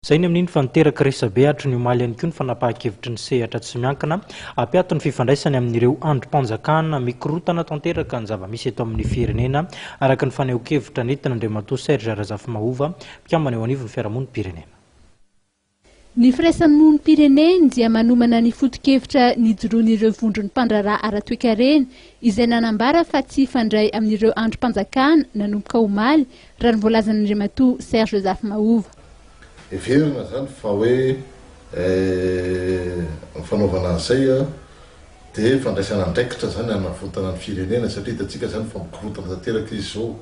Zay ny amin'iny fanteraka resabe atry ny omaly ihany koa ny fanapahan-kevitry ny sehatra tsy miankina apiato ny fifandraisany amin'ireo androm-panjakana mikorotana tanteraka ny zava-misy eto amin'ny firenena araka ny faneho-kevitra nentina Andriamatoa Serge Razafimahova mpikambana eo anivon'ny fiarahamonim-pirenena. Ny firaisan'ny monim-pirenena dia manomana ny foto-kevitra nijoroan'ireo vondron'ny mpandraraha ara-toe-karena izay nanambara fa tsy ifandray amin'ireo androm-panjakana nanomboka omaly raha ny voalazan'Andriamatoa Serge Razafimahova. Everina zany fa hoe fanaovana an'izay dia fandraisana andraikitra zany hanafotana ny firenena satria hitantsika zany fa mikorotana tanteraka izy zao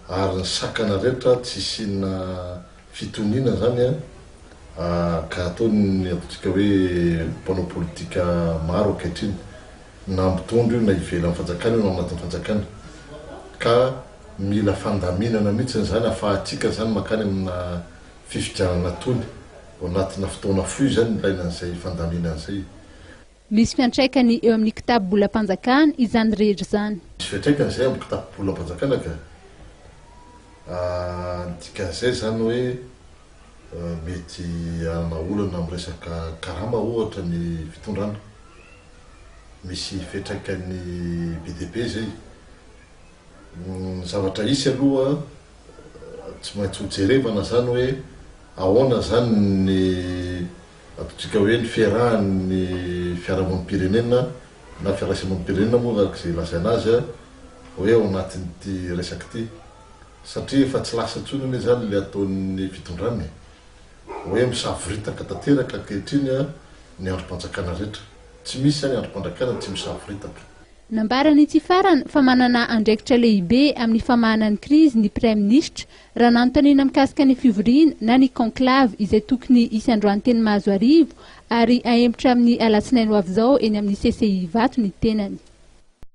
ary ny sakana rehetra tsy isina fitoniana zany ka ataony ataontsika hoe mpanao politika maro ankehitriny na mitondro io na ivelan'ny fanjakana io na anatin'ny fanjakana ka mila fandaminana mihitsy zany ahafahantsika zany makany amina fifidianana tony ao anatina fotoana fohy zany ilaina an'izay fandaminana izay. Misy fiantraikany eo amin'ny kitapo bolam-panjakana izany rehetra zany. Misy fiantraikany izay amin'ny kitapo bolam-panjakana ka dikan'izay zany hoe mety anaolana amin'ny resaka karama ohatra ny fitondrana. Misy fiantraikany BDP zay. Zavatra isy aloha tsy maintsy hojerevana zany hoe ahoana zany ny ataontsika hoe ny fiarahan'ny fiarahamonim-pirenena na fiarahamonim-pirenena moa araka izay lazaina azy hoe ao anatin'ity resaka ity satria efa tsy lasa intsony anie zany le ataon'ny fitondrany hoe misafiritaka tanteraka ankehitriny ny androm-panjakana rehetra tsy misy zany androm-panjakana tsy misafiritaka. Nambarany tsy farany fa manana andraikitra lehibe amin'ny famahanany krizy ny Prime Ministre raha nanontaniana mikasika ny fivoriana na ny conclave izay tokony hisy androany teny Mahazoarivo ary ahempotra amin'ny alatsinainy ho avy izao eny amin'ny CCI Vato ny tenany.